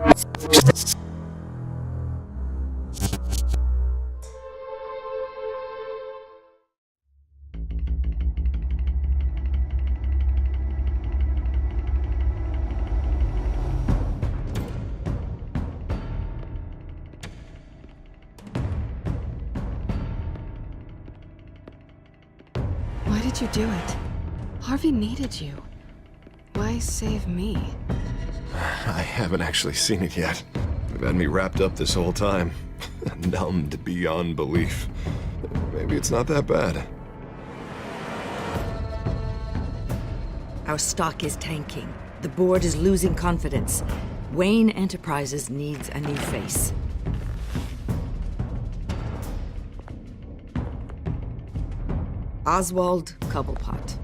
Why did you do it? Harvey needed you. Why save me? I haven't actually seen it yet. They've had me wrapped up this whole time. Numbed beyond belief. Maybe it's not that bad. Our stock is tanking. The board is losing confidence. Wayne Enterprises needs a new face. Oswald Cobblepot.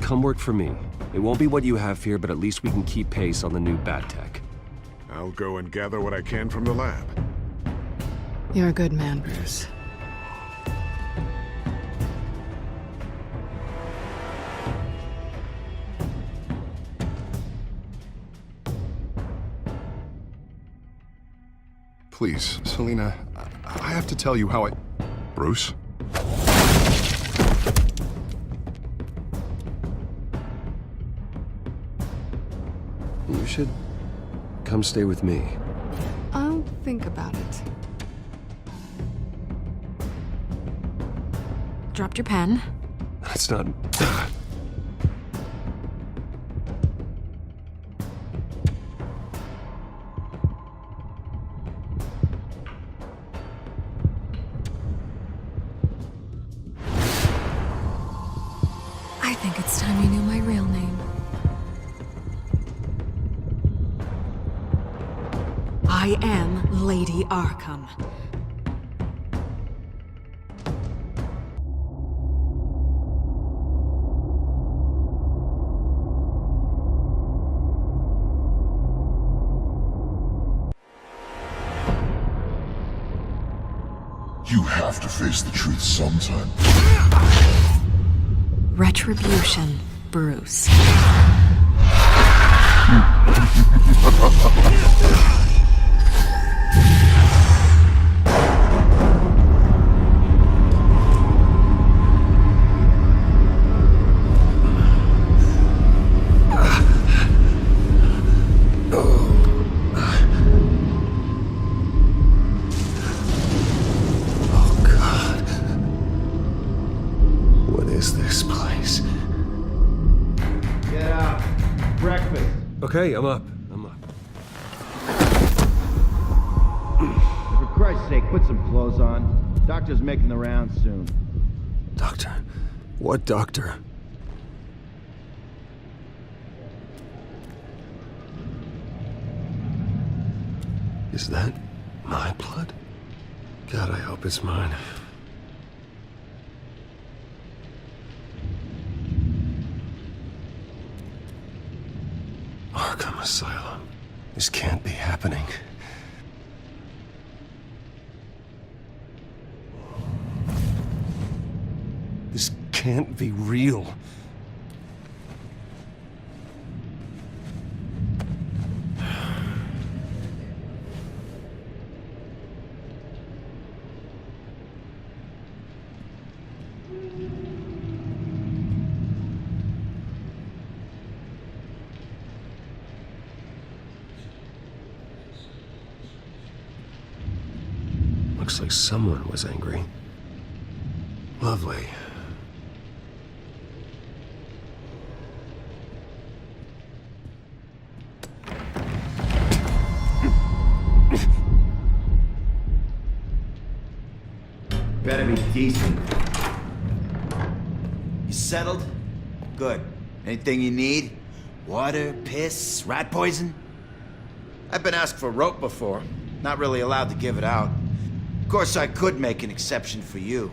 Come work for me. It won't be what you have here, but at least we can keep pace on the new bat tech. I'll go and gather what I can from the lab. You're a good man, Bruce. Please, Selina, I have to tell you how I... Bruce? You should come stay with me. I'll think about it. Dropped your pen. That's not... I think it's time you knew my real name. I am Lady Arkham. You have to face the truth sometime. Retribution, Bruce. Okay, I'm up. I'm up. For Christ's sake, put some clothes on. Doctor's making the rounds soon. Doctor? What doctor? Is that my blood? God, I hope it's mine. Arkham Asylum. This can't be happening. This can't be real. Looks like someone was angry. Lovely. Better be decent. You settled? Good. Anything you need? Water, piss, rat poison? I've been asked for rope before. Not really allowed to give it out. Of course, I could make an exception for you.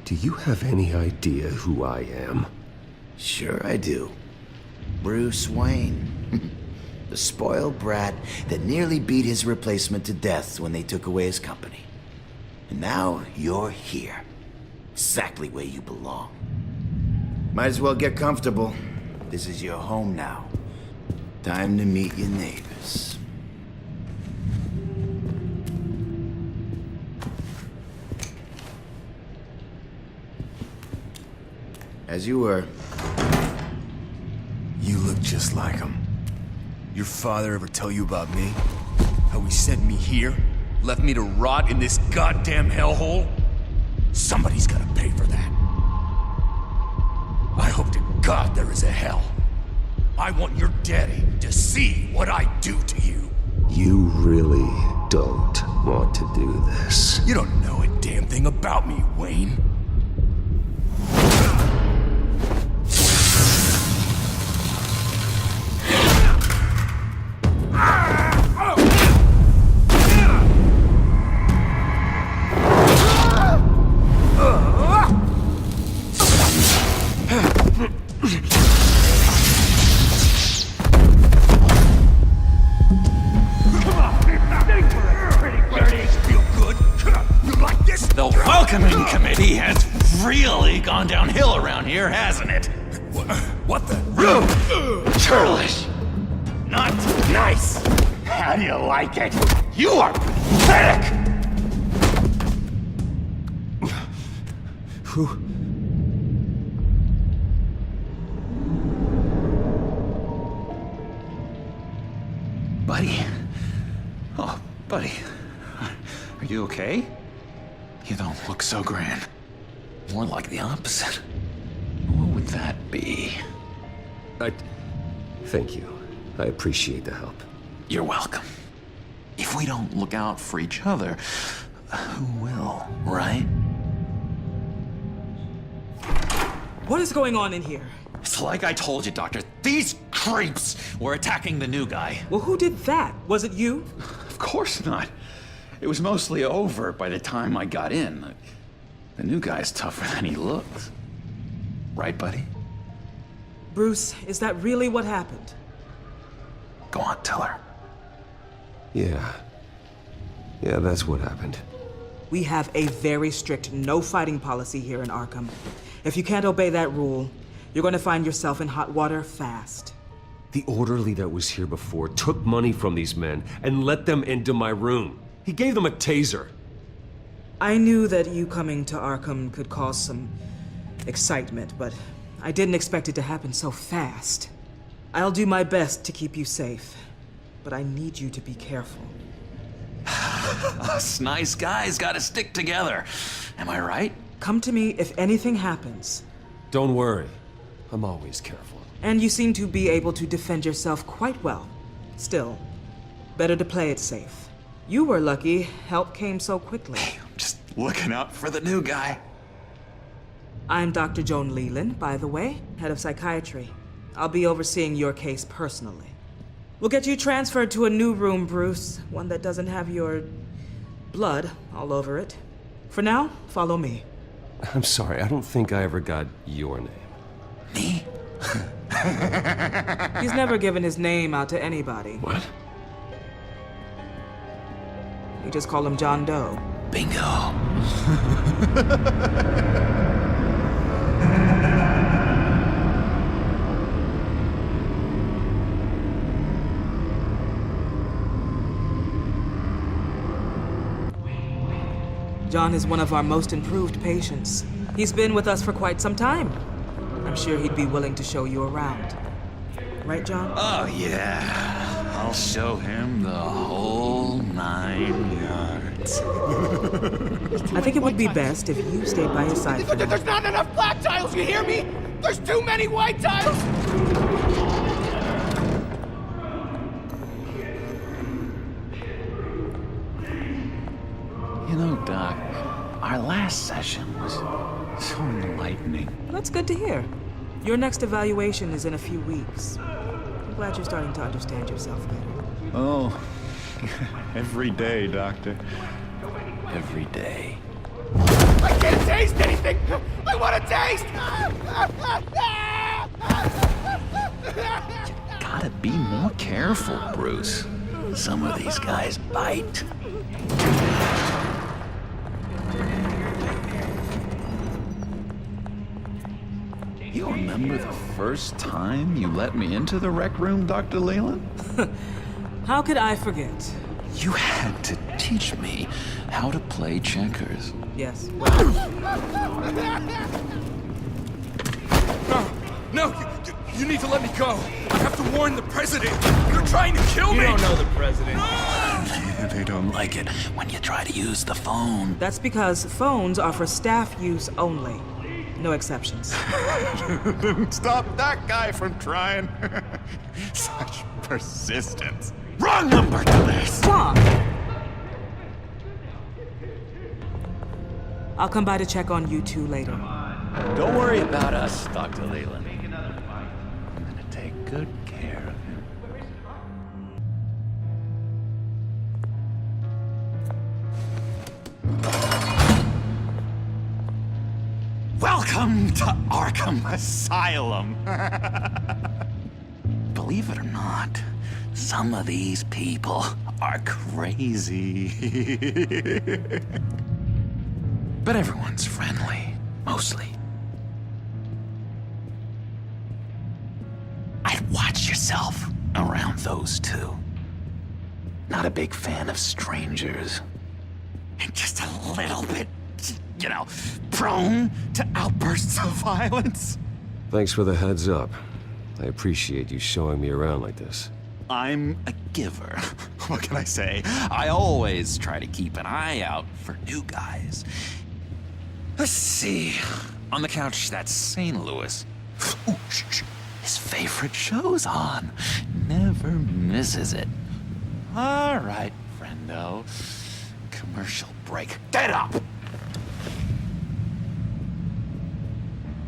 Do you have any idea who I am? Sure I do. Bruce Wayne. The spoiled brat that nearly beat his replacement to death when they took away his company. And now you're here. Exactly where you belong. Might as well get comfortable. This is your home now. Time to meet your neighbors. is. As you were. You look just like him. Your father ever tell you about me? How he sent me here? Left me to rot in this goddamn hellhole? Somebody's gotta pay for that. I hope to God there is a hell. I want your daddy to see what I do to you. You really don't want to do this. You don't know a damn thing about me, Wayne. The welcoming committee has really gone downhill around here, hasn't it? What the? Churlish. Not nice. How do you like it? You are pathetic! Buddy. Oh, buddy. Are you okay? You don't look so grand. More like the opposite. What would that be? Thank you. I appreciate the help. You're welcome. If we don't look out for each other, who will, right? What is going on in here? It's like I told you, Doctor. These creeps were attacking the new guy. Well, who did that? Was it you? Of course not. It was mostly over by the time I got in. The new guy's tougher than he looks. Right, buddy? Bruce, is that really what happened? Go on, tell her. Yeah, that's what happened. We have a very strict no fighting policy here in Arkham. If you can't obey that rule, you're going to find yourself in hot water fast. The orderly that was here before took money from these men and let them into my room. He gave them a taser. I knew that you coming to Arkham could cause some excitement, but I didn't expect it to happen so fast. I'll do my best to keep you safe, but I need you to be careful. Us nice guys gotta stick together. Am I right? Come to me if anything happens. Don't worry. I'm always careful. And you seem to be able to defend yourself quite well. Still, better to play it safe. You were lucky help came so quickly. I'm just looking out for the new guy. I'm Dr. Joan Leland, by the way, head of psychiatry. I'll be overseeing your case personally. We'll get you transferred to a new room, Bruce. One that doesn't have your blood all over it. For now, follow me. I'm sorry, I don't think I ever got your name. Me? He's never given his name out to anybody. What? You just call him John Doe. Bingo. John is one of our most improved patients. He's been with us for quite some time. I'm sure he'd be willing to show you around. Right, John? Oh, yeah. I'll show him the whole 9 yards. I think it would be best if you stayed by his side for now. There's not enough black tiles, you hear me? There's too many white tiles! You know, Doc, our last session was so enlightening. Well, that's good to hear. Your next evaluation is in a few weeks. I'm glad you're starting to understand yourself better. Oh, every day, Doctor. Every day. I can't taste anything! I want to taste! Gotta be more careful, Bruce. Some of these guys bite. You remember the first time you let me into the rec room, Dr. Leland? How could I forget? You had to teach me how to play checkers. Yes. No, you need to let me go. I have to warn the president. You're trying to kill me. You don't know the president. They don't like it when you try to use the phone. That's because phones are for staff use only. No exceptions. Stop that guy from trying. Such persistence. Wrong number, dumbass! Tom! I'll come by to check on you two later. Don't worry about us, Dr. Leland. I'm gonna take good care of him. Welcome to Arkham Asylum. Believe it or not, some of these people are crazy. But everyone's friendly, mostly. I'd watch yourself around those two. Not a big fan of strangers. Just a little bit, you know, prone to outbursts of violence. Thanks for the heads up. I appreciate you showing me around like this. I'm a giver. What can I say? I always try to keep an eye out for new guys. Let's see. On the couch, that's St. Louis. Ooh, his favorite show's on. Never misses it. All right, friendo. Commercial break. Get up!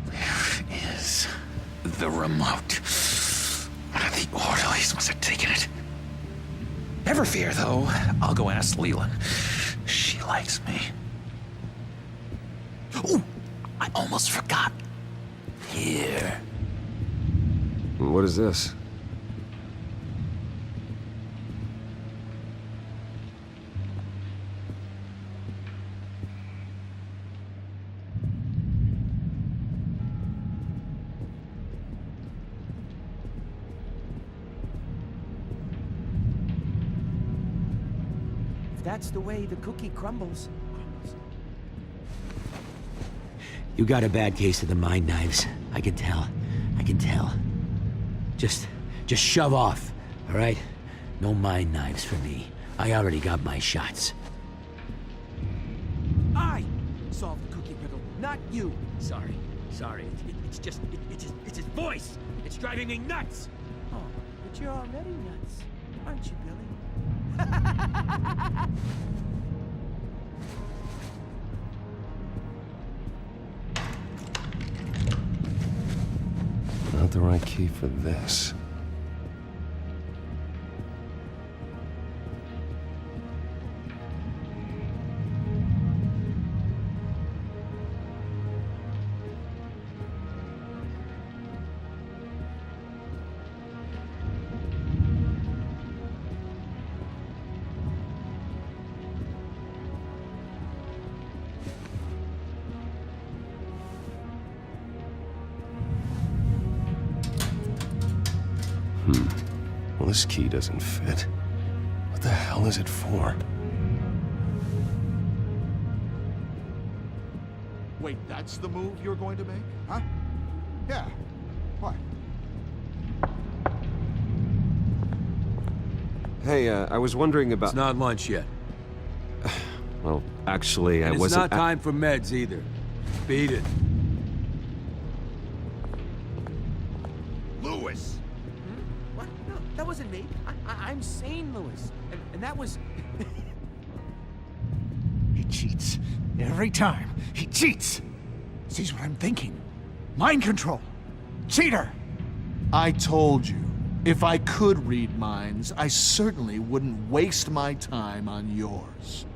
Where is the remote? The orderlies must have taken it. Never fear, though. I'll go ask Leland. She likes me. Ooh, I almost forgot. Here. What is this? That's the way the cookie crumbles. You got a bad case of the mind knives. I can tell. I can tell. Just shove off, all right? No mind knives for me. I already got my shots. I solved the cookie riddle, not you. Sorry. It's his voice. It's driving me nuts. Oh, but you're already nuts, aren't you, Billy? Not the right key for this. Well, this key doesn't fit. What the hell is it for? Wait, that's the move you're going to make? Huh? Yeah. What? Hey, I was wondering about... It's not lunch yet. Well, actually, I wasn't... It's not time for meds either. Beat it. Lewis! What? No, that wasn't me. I'm sane, Lewis. And that was... He cheats. Every time. He cheats! Sees what I'm thinking. Mind control. Cheater! I told you, if I could read minds, I certainly wouldn't waste my time on yours.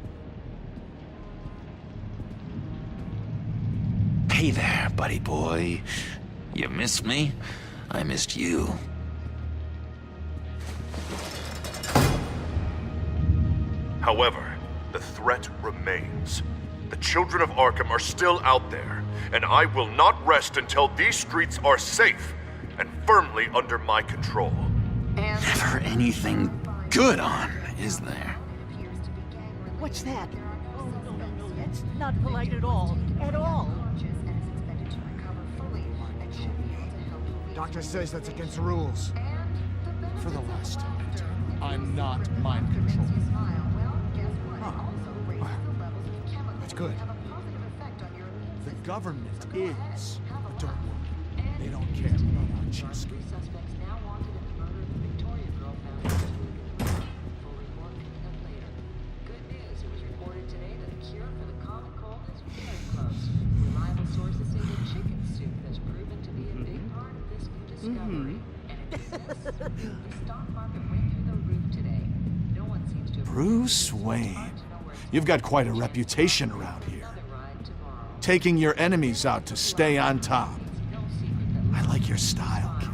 Hey there, buddy boy. You missed me? I missed you. However, the threat remains. The children of Arkham are still out there, and I will not rest until these streets are safe and firmly under my control. Never anything good on, is there? What's that? Oh, no, that's not polite at all. At all. Doctor says that's against the rules. For the last time, I'm not mind controlled. That's good. The government is, but don't worry. They don't care about our cheapskate. Bruce Wayne. You've got quite a reputation around here. Taking your enemies out to stay on top. I like your style, kid.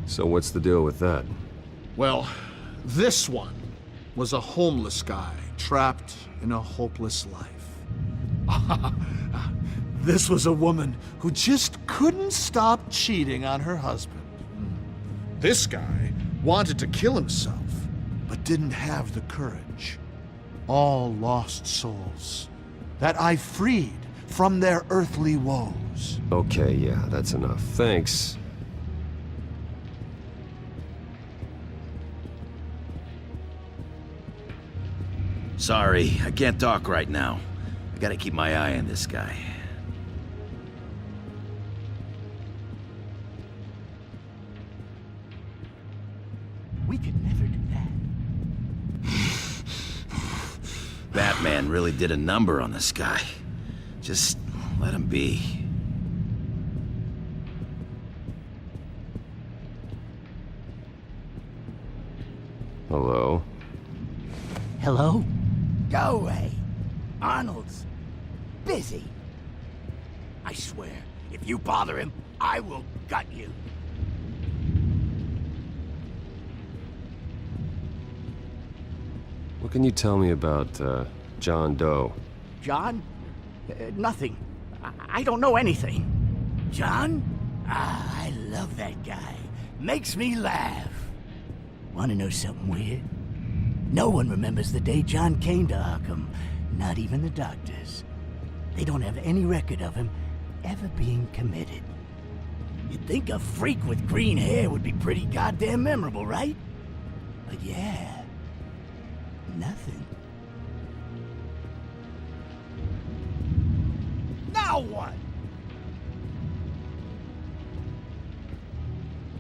So what's the deal with that? Well, this one was a homeless guy trapped in a hopeless life. This was a woman who just couldn't stop cheating on her husband. This guy wanted to kill himself, but didn't have the courage. All lost souls that I freed from their earthly woes. Okay, yeah, that's enough. Thanks. Sorry, I can't talk right now. I gotta keep my eye on this guy. We could never do that. Batman really did a number on this guy. Just let him be. Hello? Hello? Go away. Arnold's busy. I swear, if you bother him, I will gut you. What can you tell me about, John Doe? John? Nothing. I don't know anything. John? Ah, I love that guy. Makes me laugh. Want to know something weird? No one remembers the day John came to Arkham. Not even the doctors. They don't have any record of him ever being committed. You'd think a freak with green hair would be pretty goddamn memorable, right? But yeah, nothing. Now what?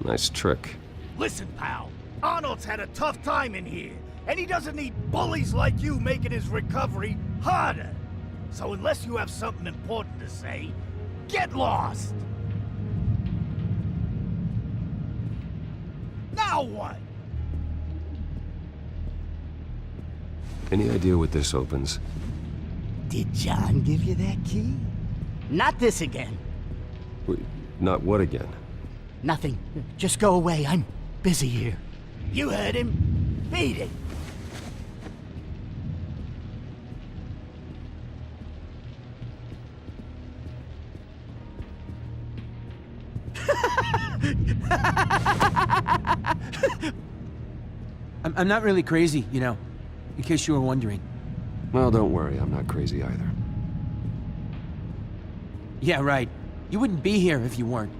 Nice trick. Listen, pal. Arnold's had a tough time in here, and he doesn't need bullies like you making his recovery harder. So unless you have something important to say, get lost! Now what? Any idea what this opens? Did John give you that key? Not this again. Wait, not what again? Nothing. Just go away. I'm busy here. You heard him. Beat it. I'm not really crazy, you know, in case you were wondering. Well, don't worry, I'm not crazy either. Yeah, right. You wouldn't be here if you weren't.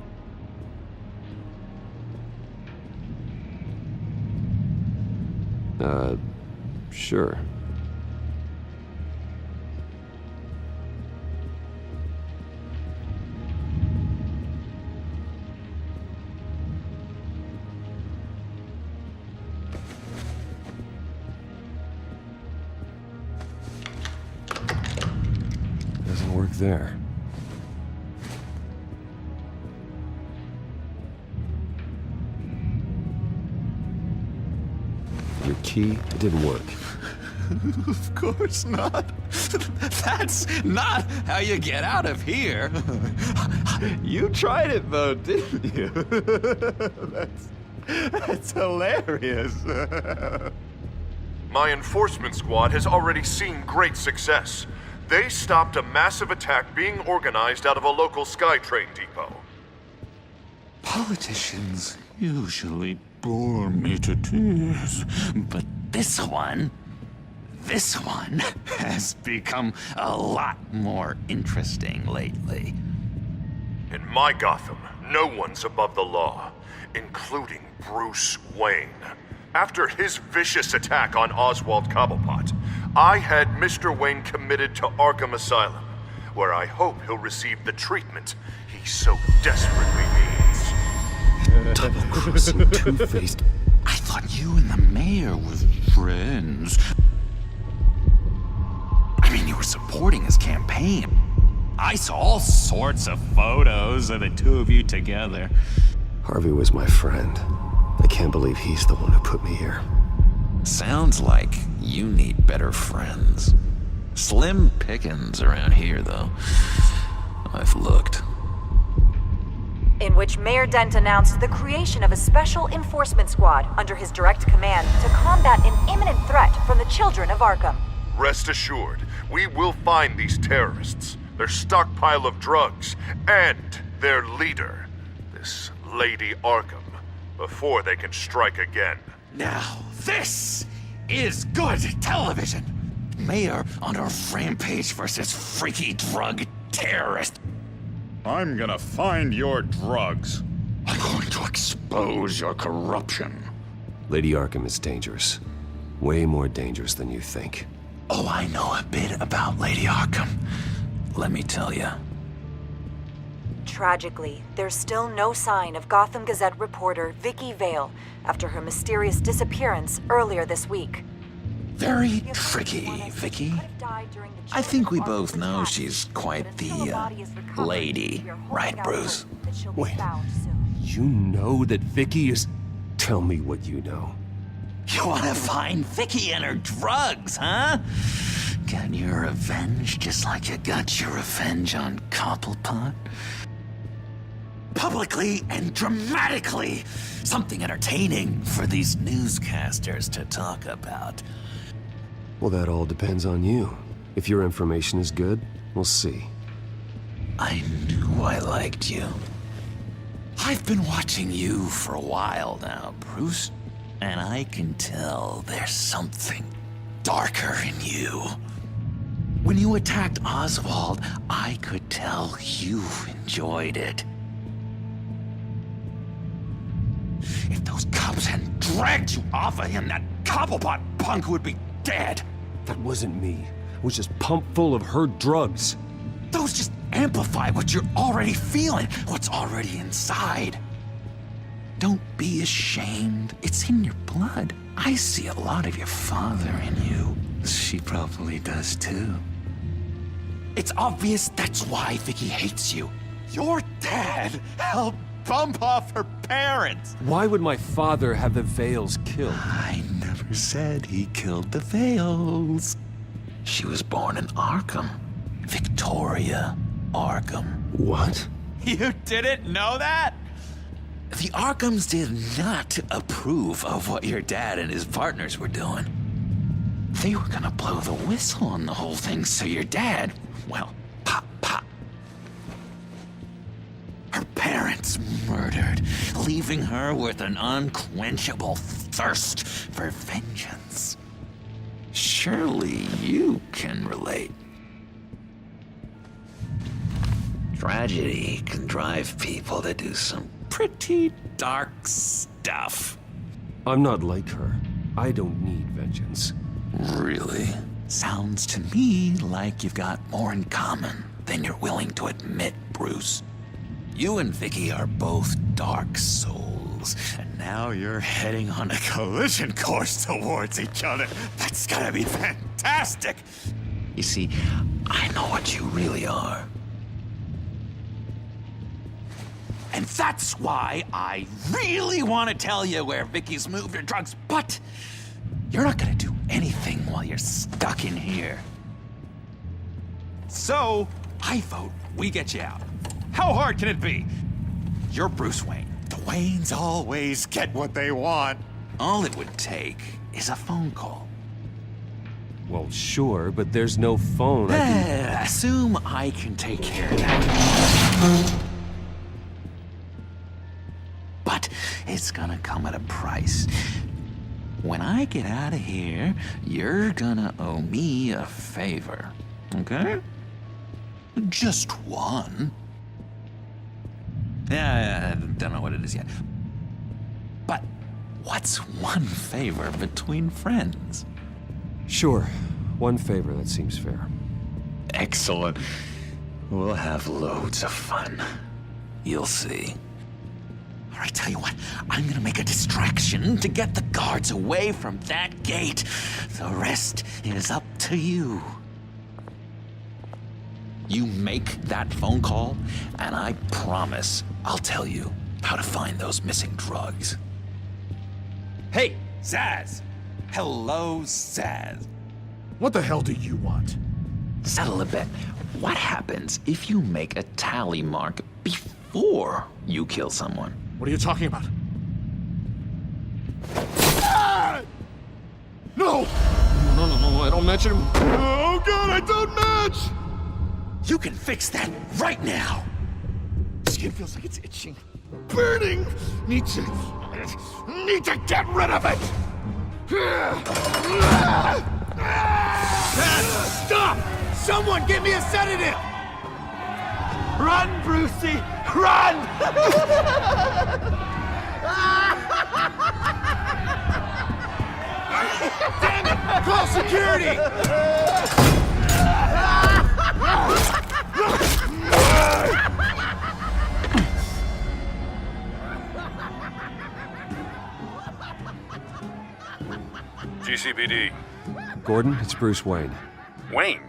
Sure. Doesn't work there. Your key, it didn't work. Of course not. That's not how you get out of here. You tried it though, didn't you? That's hilarious. My enforcement squad has already seen great success. They stopped a massive attack being organized out of a local SkyTrain depot. Politicians usually bore me to tears, but this one has become a lot more interesting lately. In my Gotham, no one's above the law, including Bruce Wayne. After his vicious attack on Oswald Cobblepot, I had Mr. Wayne committed to Arkham Asylum, where I hope he'll receive the treatment he so desperately needs. Double-crossing, two-faced. I thought you and the mayor were friends. I mean, you were supporting his campaign. I saw all sorts of photos of the two of you together. Harvey was my friend. I can't believe he's the one who put me here. Sounds like you need better friends. Slim pickings around here, though. I've looked. In which Mayor Dent announced the creation of a special enforcement squad under his direct command to combat an imminent threat from the children of Arkham. Rest assured, we will find these terrorists, their stockpile of drugs, and their leader, this Lady Arkham, before they can strike again. Now, this is good television. Mayor on a rampage versus freaky drug terrorist. I'm gonna find your drugs. I'm going to expose your corruption. Lady Arkham is dangerous. Way more dangerous than you think. Oh, I know a bit about Lady Arkham. Let me tell you. Tragically, there's still no sign of Gotham Gazette reporter Vicky Vale after her mysterious disappearance earlier this week. Very tricky, Vicky. I think we both know she's quite the, lady, right, Bruce? Wait, you know that Vicky is... Tell me what you know. You wanna find Vicky and her drugs, huh? Get your revenge just like you got your revenge on Cobblepot? Publicly and dramatically! Something entertaining for these newscasters to talk about. Well, that all depends on you. If your information is good, we'll see. I knew I liked you. I've been watching you for a while now, Bruce. And I can tell there's something darker in you. When you attacked Oswald, I could tell you enjoyed it. If those cops hadn't dragged you off of him, that Cobblepot punk would be dead. That wasn't me. I was just pumped full of her drugs. Those just amplify what you're already feeling, what's already inside. Don't be ashamed. It's in your blood. I see a lot of your father in you. She probably does too. It's obvious that's why Vicky hates you. Your dad helped bump off her parents. Why would my father have the Vales killed? I never said he killed the Vales. She was born in Arkham. Victoria Arkham. What? You didn't know that? The Arkhams did not approve of what your dad and his partners were doing. They were gonna blow the whistle on the whole thing, so your dad, well, pop. Her parents murdered, leaving her with an unquenchable thirst for vengeance. Surely you can relate. Tragedy can drive people to do some pretty dark stuff. I'm not like her. I don't need vengeance. Really? Sounds to me like you've got more in common than you're willing to admit, Bruce. You and Vicky are both dark souls, and now you're heading on a collision course towards each other. That's gotta be fantastic! You see, I know what you really are. And that's why I really want to tell you where Vicky's moved her drugs, but you're not gonna do anything while you're stuck in here. So, I vote we get you out. How hard can it be? You're Bruce Wayne. The Waynes always get what they want. All it would take is a phone call. Well, sure, but there's no phone. Assume I can take care of that. But it's gonna come at a price. When I get out of here, you're gonna owe me a favor, okay? Just one. Yeah, I don't know what it is yet. But what's one favor between friends? Sure. One favor, that seems fair. Excellent. We'll have loads of fun. You'll see. All right, tell you what, I'm gonna make a distraction to get the guards away from that gate. The rest is up to you. You make that phone call, and I promise I'll tell you how to find those missing drugs. Hey, Zaz! Hello, Zaz. What the hell do you want? Settle a bet. What happens if you make a tally mark before you kill someone? What are you talking about? Ah! No! No, I don't match him. Oh god, I don't match! You can fix that right now! Skin feels like it's itching. Burning! Need to get rid of it! Stop! Someone give me a sedative! Run, Brucey! Run! Damn it! Call security! GCPD. Gordon, it's Bruce Wayne. Wayne?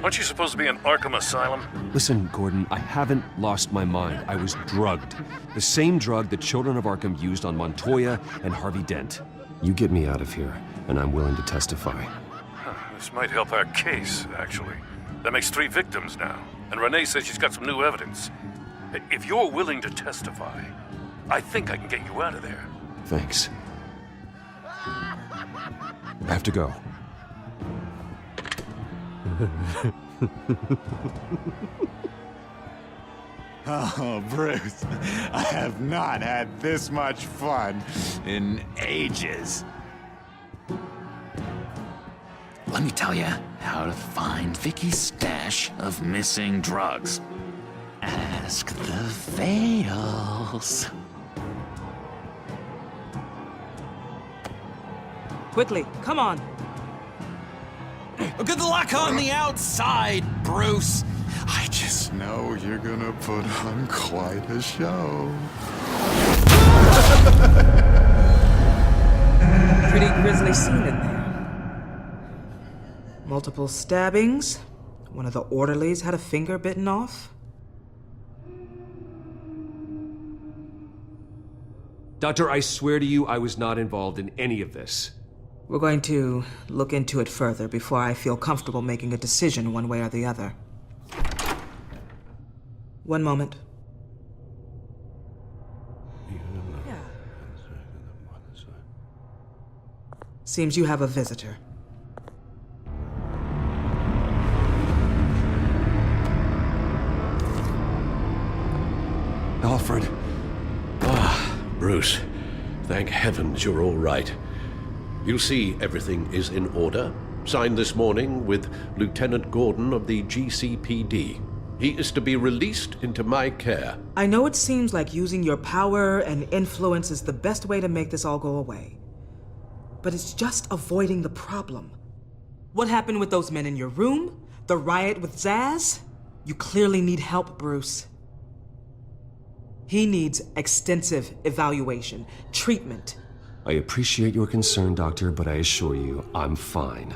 Aren't you supposed to be in Arkham Asylum? Listen, Gordon, I haven't lost my mind. I was drugged. The same drug the children of Arkham used on Montoya and Harvey Dent. You get me out of here, and I'm willing to testify. This might help our case, actually. That makes 3 victims now, and Renee says she's got some new evidence. If you're willing to testify, I think I can get you out of there. Thanks. I have to go. Oh, Bruce, I have not had this much fun in ages. Let me tell you how to find Vicky's stash of missing drugs. Ask the Veils. Quickly, come on. Good luck on the outside, Bruce. I just know you're gonna put on quite a show. Pretty grisly scene in there. Multiple stabbings. One of the orderlies had a finger bitten off. Doctor, I swear to you, I was not involved in any of this. We're going to look into it further before I feel comfortable making a decision one way or the other. One moment. Yeah. Seems you have a visitor. Alfred. Bruce, thank heavens you're all right. You'll see everything is in order. Signed this morning with Lieutenant Gordon of the GCPD. He is to be released into my care. I know it seems like using your power and influence is the best way to make this all go away. But it's just avoiding the problem. What happened with those men in your room? The riot with Zaz? You clearly need help, Bruce. He needs extensive evaluation, treatment. I appreciate your concern, Doctor, but I assure you, I'm fine.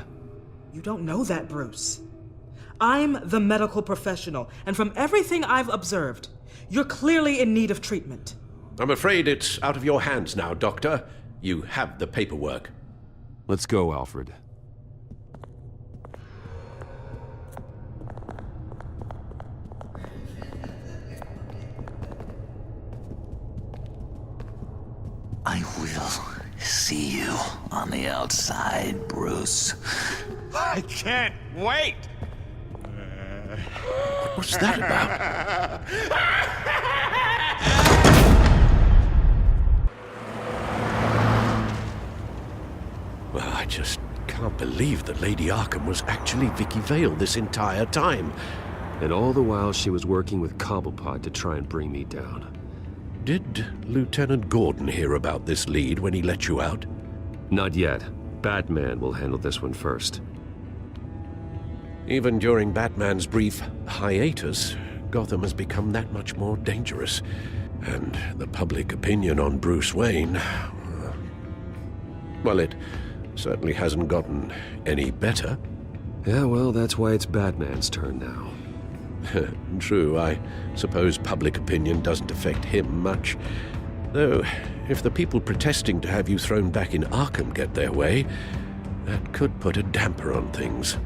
You don't know that, Bruce. I'm the medical professional, and from everything I've observed, you're clearly in need of treatment. I'm afraid it's out of your hands now, Doctor. You have the paperwork. Let's go, Alfred. I will see you on the outside, Bruce. I can't wait! What was that about? Well, I just can't believe that Lady Arkham was actually Vicky Vale this entire time. And all the while she was working with Cobblepot to try and bring me down. Did Lieutenant Gordon hear about this lead when he let you out? Not yet. Batman will handle this one first. Even during Batman's brief hiatus, Gotham has become that much more dangerous. And the public opinion on Bruce Wayne... well, it certainly hasn't gotten any better. Yeah, well, that's why it's Batman's turn now. True, I suppose public opinion doesn't affect him much. Though, if the people protesting to have you thrown back in Arkham get their way, that could put a damper on things.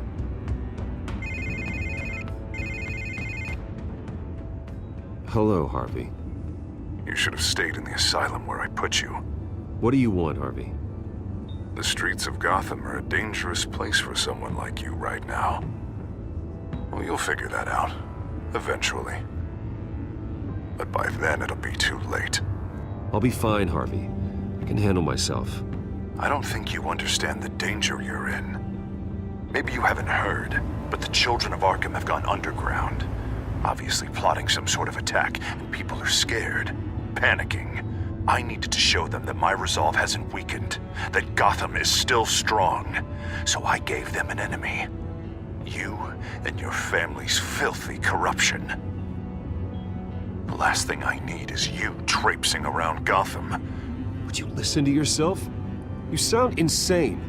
Hello, Harvey. You should have stayed in the asylum where I put you. What do you want, Harvey? The streets of Gotham are a dangerous place for someone like you right now. Well, you'll figure that out. Eventually. But by then, it'll be too late. I'll be fine, Harvey. I can handle myself. I don't think you understand the danger you're in. Maybe you haven't heard, but the children of Arkham have gone underground. Obviously plotting some sort of attack, and people are scared, panicking. I needed to show them that my resolve hasn't weakened, that Gotham is still strong. So I gave them an enemy. You and your family's filthy corruption. The last thing I need is you traipsing around Gotham. Would you listen to yourself? You sound insane.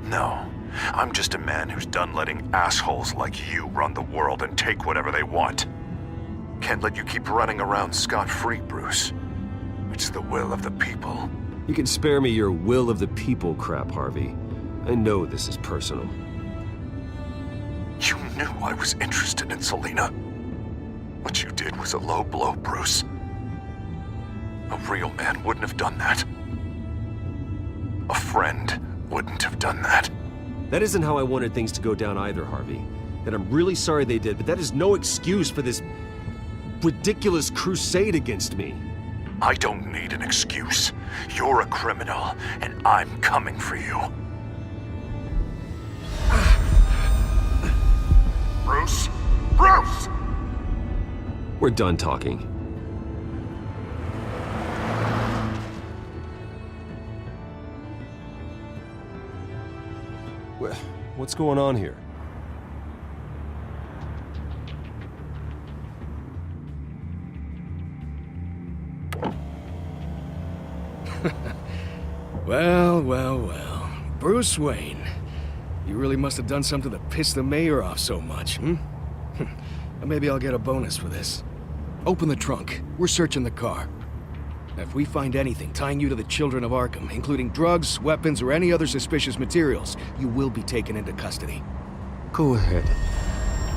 No, I'm just a man who's done letting assholes like you run the world and take whatever they want. Can't let you keep running around scot-free, Bruce. It's the will of the people. You can spare me your will of the people crap, Harvey. I know this is personal. You knew I was interested in Selina. What you did was a low blow, Bruce. A real man wouldn't have done that. A friend wouldn't have done that. That isn't how I wanted things to go down either, Harvey. And I'm really sorry they did, but that is no excuse for this ridiculous crusade against me. I don't need an excuse. You're a criminal, and I'm coming for you. Bruce? Bruce! We're done talking. What's going on here? Well. Bruce Wayne. You really must have done something to piss the mayor off so much, hmm? Maybe I'll get a bonus for this. Open the trunk. We're searching the car. If we find anything tying you to the children of Arkham, including drugs, weapons, or any other suspicious materials, you will be taken into custody. Go ahead.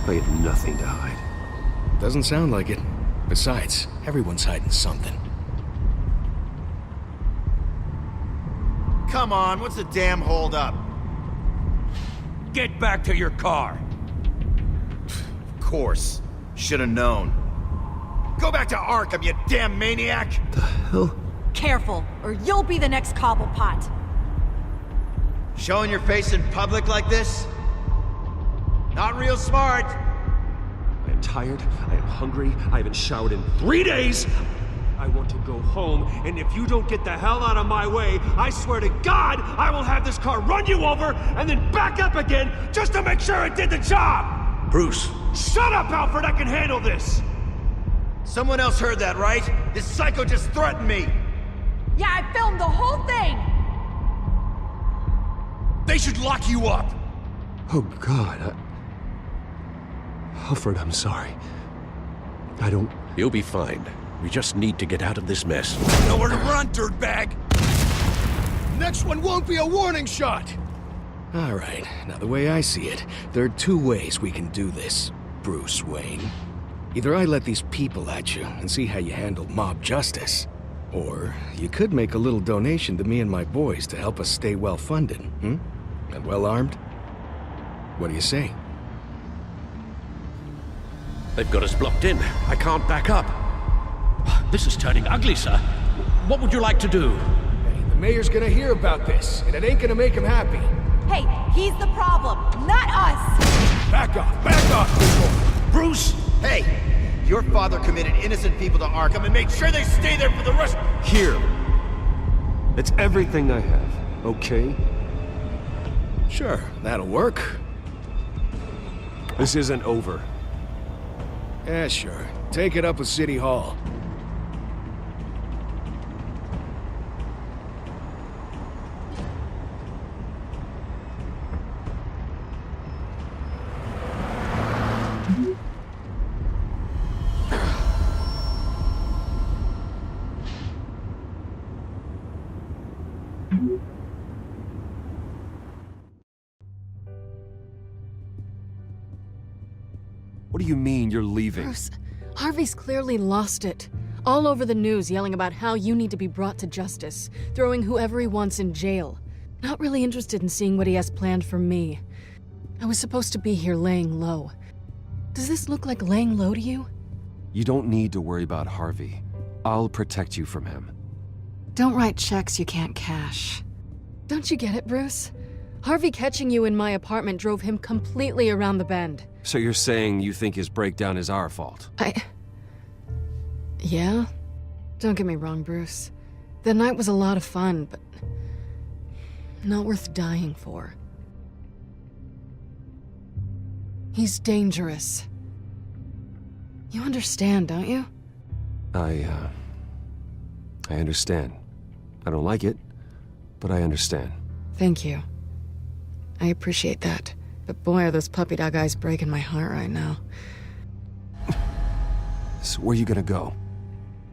I have nothing to hide. Doesn't sound like it. Besides, everyone's hiding something. Come on, what's the damn holdup? Get back to your car! Of course. Should've known. Go back to Arkham, you damn maniac! The hell? Careful, or you'll be the next Cobblepot. Showing your face in public like this? Not real smart. I am tired, I am hungry, I haven't showered in 3 days! I want to go home, and if you don't get the hell out of my way, I swear to God, I will have this car run you over, and then back up again, just to make sure it did the job! Bruce! Shut up, Alfred, I can handle this! Someone else heard that, right? This psycho just threatened me! Yeah, I filmed the whole thing! They should lock you up! Oh, God, Alfred, I'm sorry. I don't... You'll be fine. We just need to get out of this mess. Nowhere to run, dirtbag! Next one won't be a warning shot! Alright, now the way I see it, there are 2 ways we can do this, Bruce Wayne. Either I let these people at you and see how you handle mob justice, or you could make a little donation to me and my boys to help us stay well-funded, And well-armed? What do you say? They've got us blocked in. I can't back up. This is turning ugly, sir. What would you like to do? Hey, the mayor's gonna hear about this, and it ain't gonna make him happy. Hey, he's the problem, not us! Back off, people! Bruce! Hey! Your father committed innocent people to Arkham and made sure they stay there for the rest— Here. It's everything I have, okay? Sure, that'll work. This isn't over. Yeah, sure. Take it up with City Hall. What do you mean you're leaving? Bruce, Harvey's clearly lost it. All over the news yelling about how you need to be brought to justice, throwing whoever he wants in jail. Not really interested in seeing what he has planned for me. I was supposed to be here laying low. Does this look like laying low to you? You don't need to worry about Harvey. I'll protect you from him. Don't write checks you can't cash. Don't you get it, Bruce? Harvey catching you in my apartment drove him completely around the bend. So you're saying you think his breakdown is our fault? Yeah? Don't get me wrong, Bruce. The night was a lot of fun, but not worth dying for. He's dangerous. You understand, don't you? I understand. I don't like it, but I understand. Thank you. I appreciate that. But boy, are those puppy dog eyes breaking my heart right now. So where are you gonna go?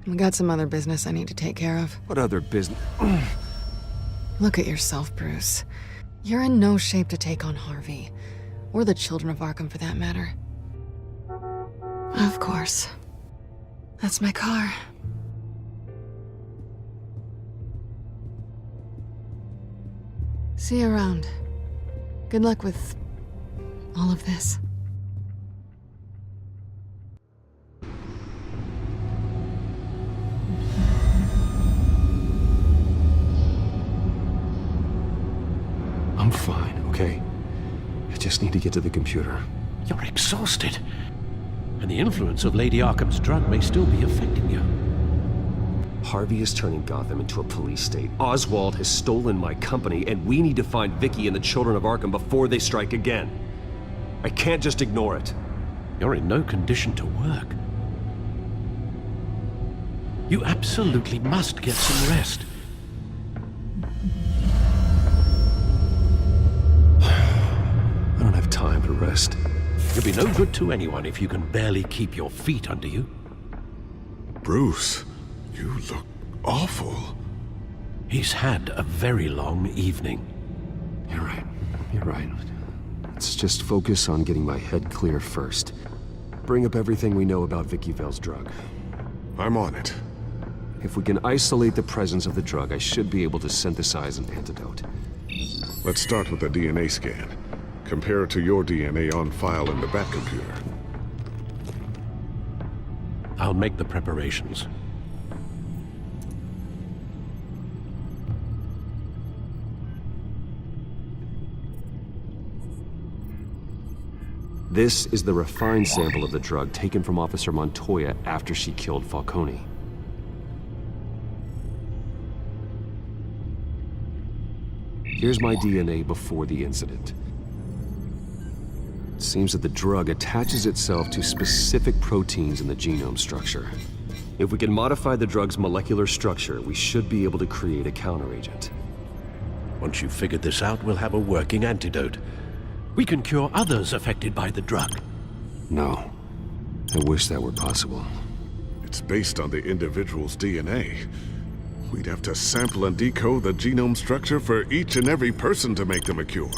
I got some other business I need to take care of. What other business? Look at yourself, Bruce. You're in no shape to take on Harvey. Or the children of Arkham, for that matter. Of course. That's my car. See you around. Good luck with all of this. I'm fine, okay? I just need to get to the computer. You're exhausted. And the influence of Lady Arkham's drug may still be affecting you. Harvey is turning Gotham into a police state. Oswald has stolen my company, and we need to find Vicky and the children of Arkham before they strike again. I can't just ignore it. You're in no condition to work. You absolutely must get some rest. I don't have time to rest. You'll be no good to anyone if you can barely keep your feet under you. Bruce, you look awful. He's had a very long evening. You're right. You're right. Let's just focus on getting my head clear first. Bring up everything we know about Vicky Vale's drug. I'm on it. If we can isolate the presence of the drug, I should be able to synthesize an antidote. Let's start with a DNA scan. Compare it to your DNA on file in the Bat computer. I'll make the preparations. This is the refined sample of the drug taken from Officer Montoya after she killed Falcone. Here's my DNA before the incident. It seems that the drug attaches itself to specific proteins in the genome structure. If we can modify the drug's molecular structure, we should be able to create a counteragent. Once you've figured this out, we'll have a working antidote. We can cure others affected by the drug. No. I wish that were possible. It's based on the individual's DNA. We'd have to sample and decode the genome structure for each and every person to make them a cure.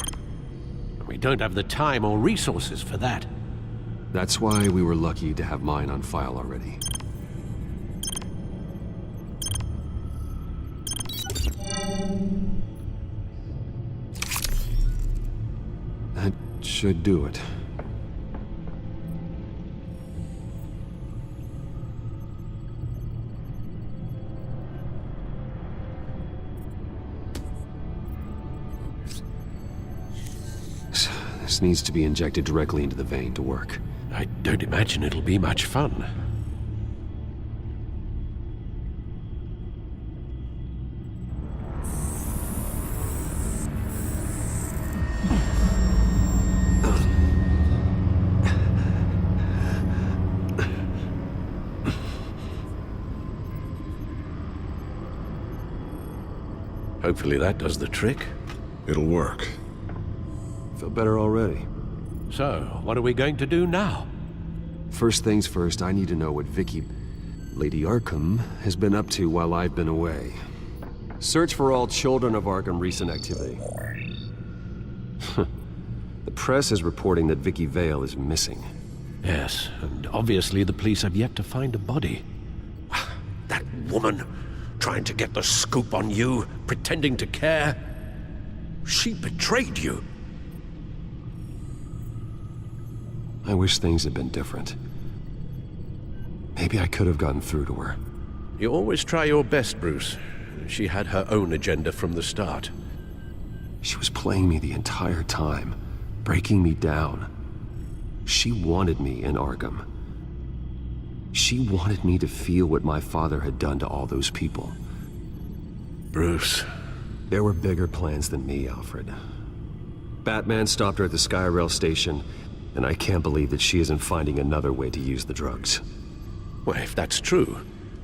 We don't have the time or resources for that. That's why we were lucky to have mine on file already. That should should do it. This needs to be injected directly into the vein to work. I don't imagine it'll be much fun. Hopefully that does the trick. It'll work. Feel better already. So, what are we going to do now? First things first, I need to know what Lady Arkham, has been up to while I've been away. Search for all children of Arkham recent activity. The press is reporting that Vicky Vale is missing. Yes, and obviously the police have yet to find a body. That woman, trying to get the scoop on you, pretending to care. She betrayed you. I wish things had been different. Maybe I could have gotten through to her. You always try your best, Bruce. She had her own agenda from the start. She was playing me the entire time, breaking me down. She wanted me in Arkham. She wanted me to feel what my father had done to all those people. Bruce. There were bigger plans than me, Alfred. Batman stopped her at the Skyrail station, and I can't believe that she isn't finding another way to use the drugs. Well, if that's true,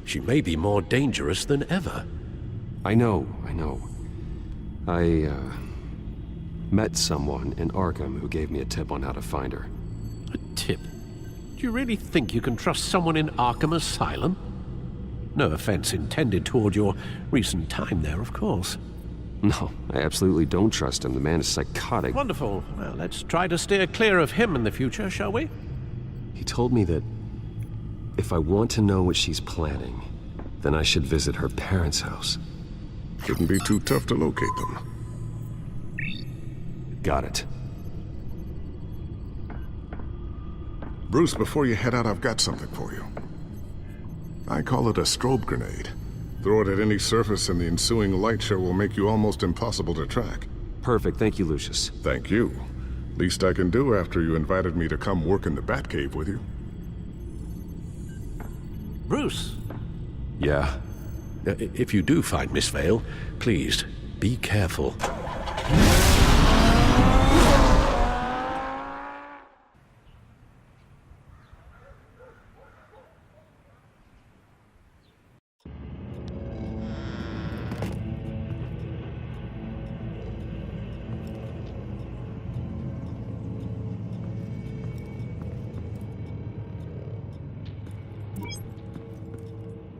she may be more dangerous than ever. I know. I met someone in Arkham who gave me a tip on how to find her. A tip? Do you really think you can trust someone in Arkham Asylum? No offense intended toward your recent time there, of course. No, I absolutely don't trust him. The man is psychotic. Wonderful. Well, let's try to steer clear of him in the future, shall we? He told me that if I want to know what she's planning, then I should visit her parents' house. Shouldn't be too tough to locate them. Got it. Bruce, before you head out, I've got something for you. I call it a strobe grenade. Throw it at any surface and the ensuing light show will make you almost impossible to track. Perfect, thank you, Lucius. Thank you. Least I can do after you invited me to come work in the Batcave with you. Bruce. Yeah? If you do find Miss Vale, please, be careful.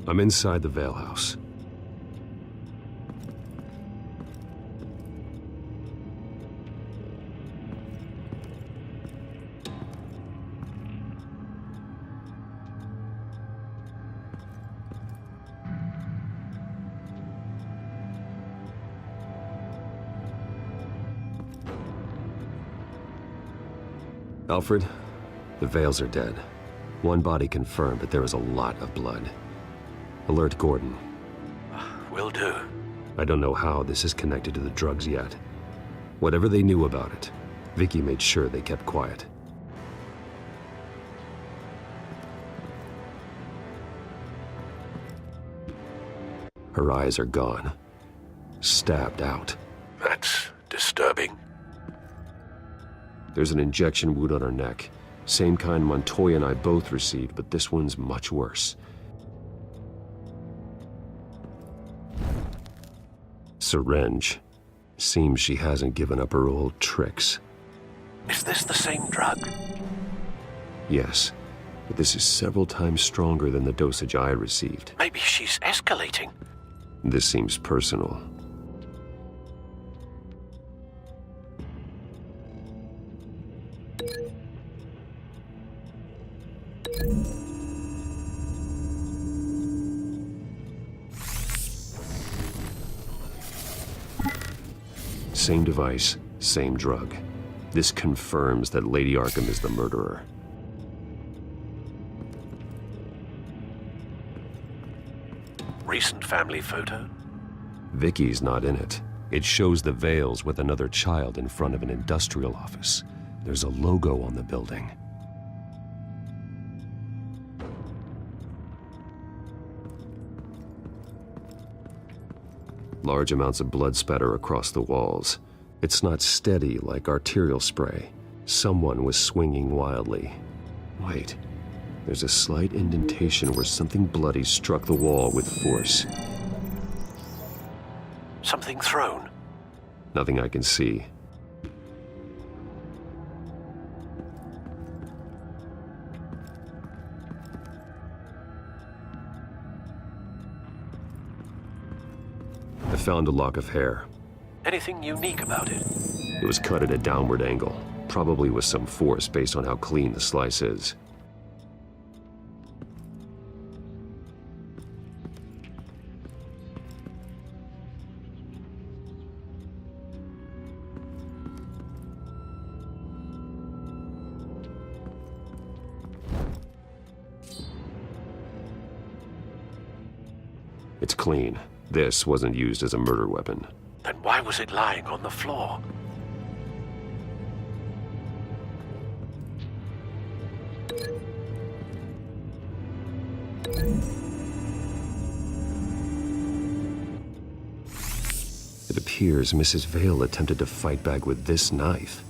I'm inside the Vale House. Alfred, the Vales are dead. One body confirmed, but there is a lot of blood. Alert Gordon. Will do. I don't know how this is connected to the drugs yet. Whatever they knew about it, Vicky made sure they kept quiet. Her eyes are gone. Stabbed out. That's disturbing. There's an injection wound on her neck. Same kind Montoya and I both received, but this one's much worse. Syringe. Seems she hasn't given up her old tricks. Is this the same drug? Yes, but this is several times stronger than the dosage I received. Maybe she's escalating. This seems personal. Same device, same drug. This confirms that Lady Arkham is the murderer. Recent family photo? Vicky's not in it. It shows the Vales with another child in front of an industrial office. There's a logo on the building. Large amounts of blood spatter across the walls. It's not steady like arterial spray. Someone was swinging wildly. Wait, there's a slight indentation where something bloody struck the wall with force. Something thrown? Nothing I can see. I found a lock of hair. Anything unique about it? It was cut at a downward angle, probably with some force based on how clean the slice is. It's clean. This wasn't used as a murder weapon. Then why was it lying on the floor? It appears Mrs. Vale attempted to fight back with this knife,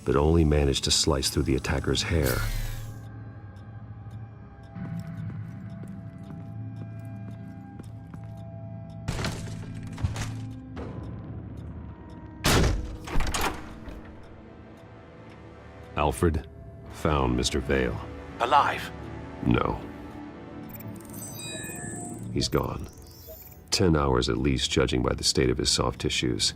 but only managed to slice through the attacker's hair. Alfred found Mr. Vale. Alive? No. He's gone. 10 hours at least, judging by the state of his soft tissues.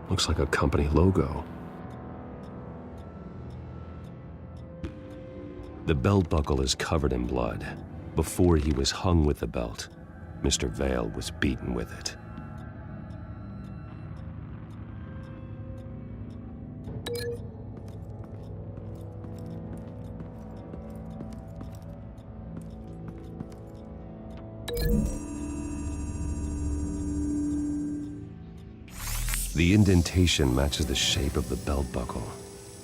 Looks like a company logo. The belt buckle is covered in blood. Before he was hung with the belt, Mr. Vale was beaten with it. The indentation matches the shape of the belt buckle.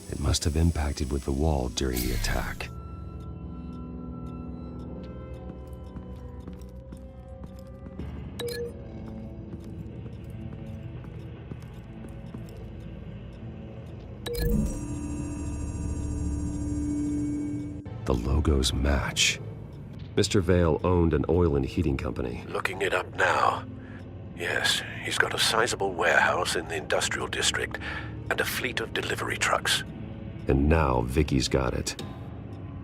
It must have impacted with the wall during the attack. The logos match. Mr. Vale owned an oil and heating company. Looking it up now. Yes, he's got a sizable warehouse in the industrial district and a fleet of delivery trucks. And now Vicky's got it.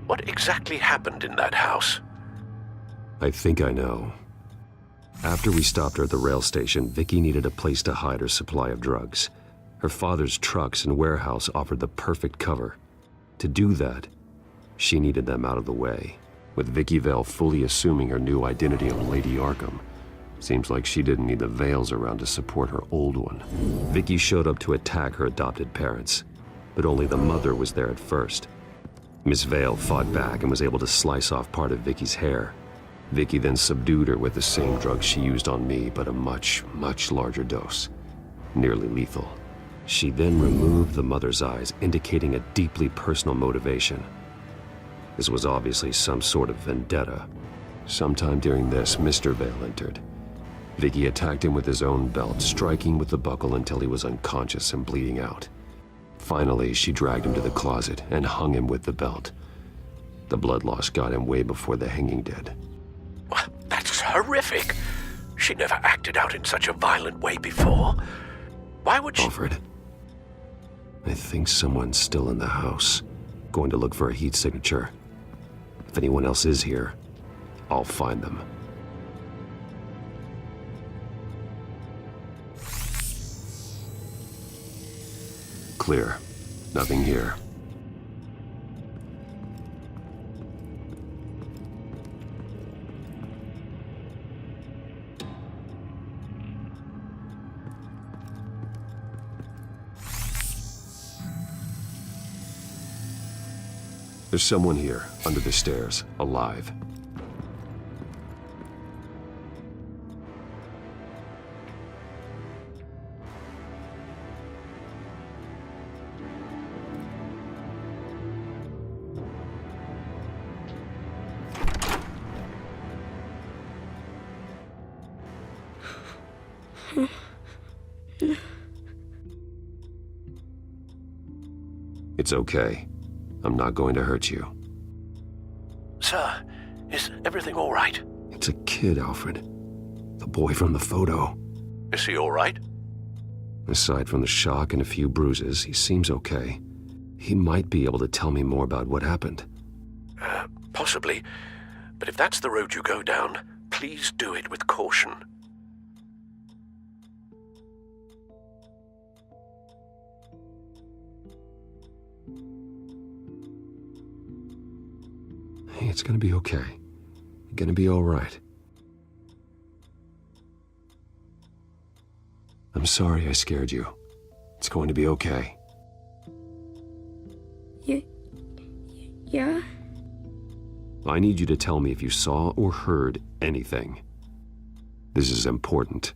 What exactly happened in that house? I think I know. After we stopped her at the rail station, Vicky needed a place to hide her supply of drugs. Her father's trucks and warehouse offered the perfect cover. To do that, she needed them out of the way. With Vicky Vale fully assuming her new identity on Lady Arkham, seems like she didn't need the Vales around to support her old one. Vicky showed up to attack her adopted parents, but only the mother was there at first. Miss Vale fought back and was able to slice off part of Vicky's hair. Vicky then subdued her with the same drug she used on me, but a much, much larger dose. Nearly lethal. She then removed the mother's eyes, indicating a deeply personal motivation. This was obviously some sort of vendetta. Sometime during this, Mr. Vale entered. Vicky attacked him with his own belt, striking with the buckle until he was unconscious and bleeding out. Finally, she dragged him to the closet and hung him with the belt. The blood loss got him way before the hanging did. That's horrific. She never acted out in such a violent way before. Why would she— Alfred, I think someone's still in the house. Going to look for a heat signature. If anyone else is here, I'll find them. Clear. Nothing here. There's someone here, under the stairs, alive. It's okay. I'm not going to hurt you. Sir, is everything all right? It's a kid, Alfred. The boy from the photo. Is he all right? Aside from the shock and a few bruises, he seems okay. He might be able to tell me more about what happened. Possibly. But if that's the road you go down, please do it with caution. Hey, it's gonna be okay. You're gonna be all right. I'm sorry I scared you. It's going to be okay. Yeah? I need you to tell me if you saw or heard anything. This is important.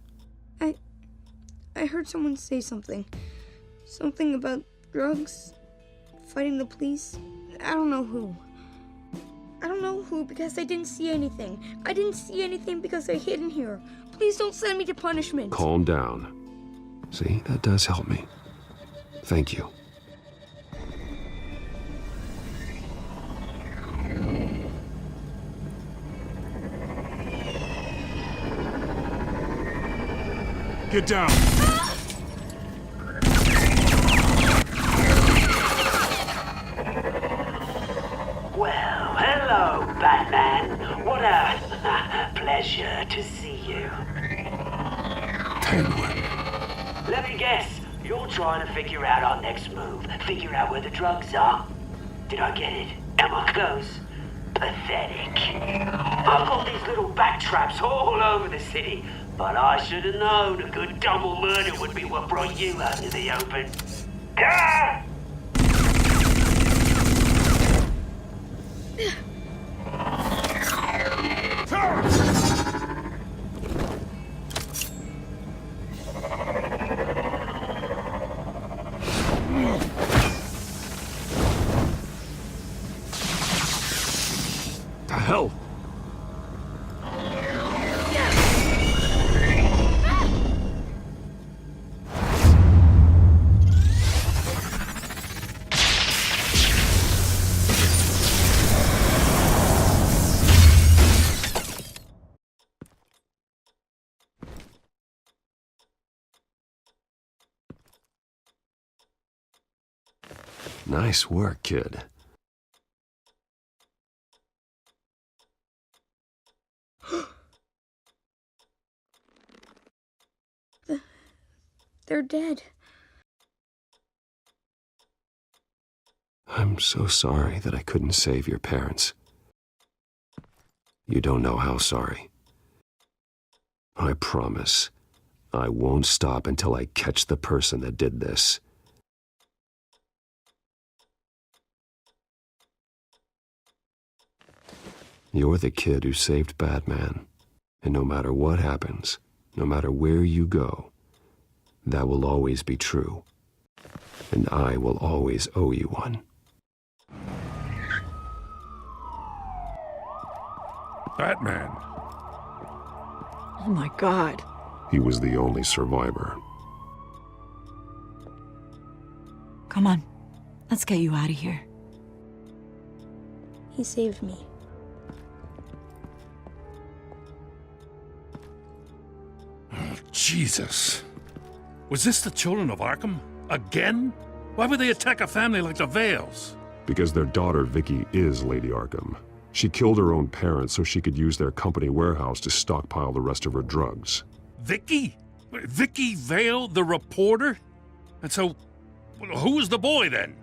I heard someone say something. Something about drugs, fighting the police. I don't know who. I don't know who because I didn't see anything. I didn't see anything because I hid in here. Please don't send me to punishment. Calm down. See, that does help me. Thank you. Get down! Well, hello, Batman. What a pleasure to see you. Penguin. Let me guess, you're trying to figure out our next move. Figure out where the drugs are. Did I get it? Am I close? Pathetic. I've got these little bat traps all over the city, but I should have known a good double murder would be what brought you out into the open. Ah! The hell? Nice work, kid. They're dead. I'm so sorry that I couldn't save your parents. You don't know how sorry. I promise, I won't stop until I catch the person that did this. You're the kid who saved Batman, and no matter what happens, no matter where you go, that will always be true, and I will always owe you one. Batman. Oh my God. He was the only survivor. Come on, let's get you out of here. He saved me. Oh, Jesus. Was this the children of Arkham? Again? Why would they attack a family like the Vales? Because their daughter, Vicky, is Lady Arkham. She killed her own parents so she could use their company warehouse to stockpile the rest of her drugs. Vicky? Vicky Vale, the reporter? And so, who was the boy then?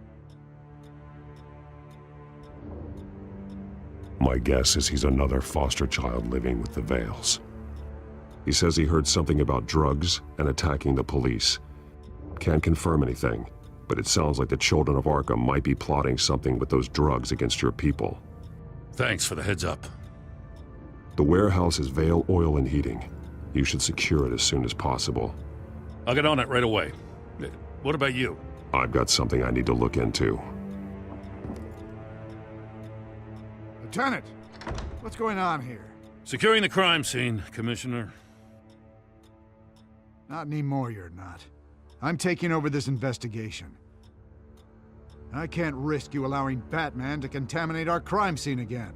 My guess is he's another foster child living with the Vales. He says he heard something about drugs and attacking the police. Can't confirm anything, but it sounds like the children of Arkham might be plotting something with those drugs against your people. Thanks for the heads up. The warehouse is Vale Oil and Heating. You should secure it as soon as possible. I'll get on it right away. What about you? I've got something I need to look into. Lieutenant, what's going on here? Securing the crime scene, Commissioner. Not anymore, you're not. I'm taking over this investigation. I can't risk you allowing Batman to contaminate our crime scene again.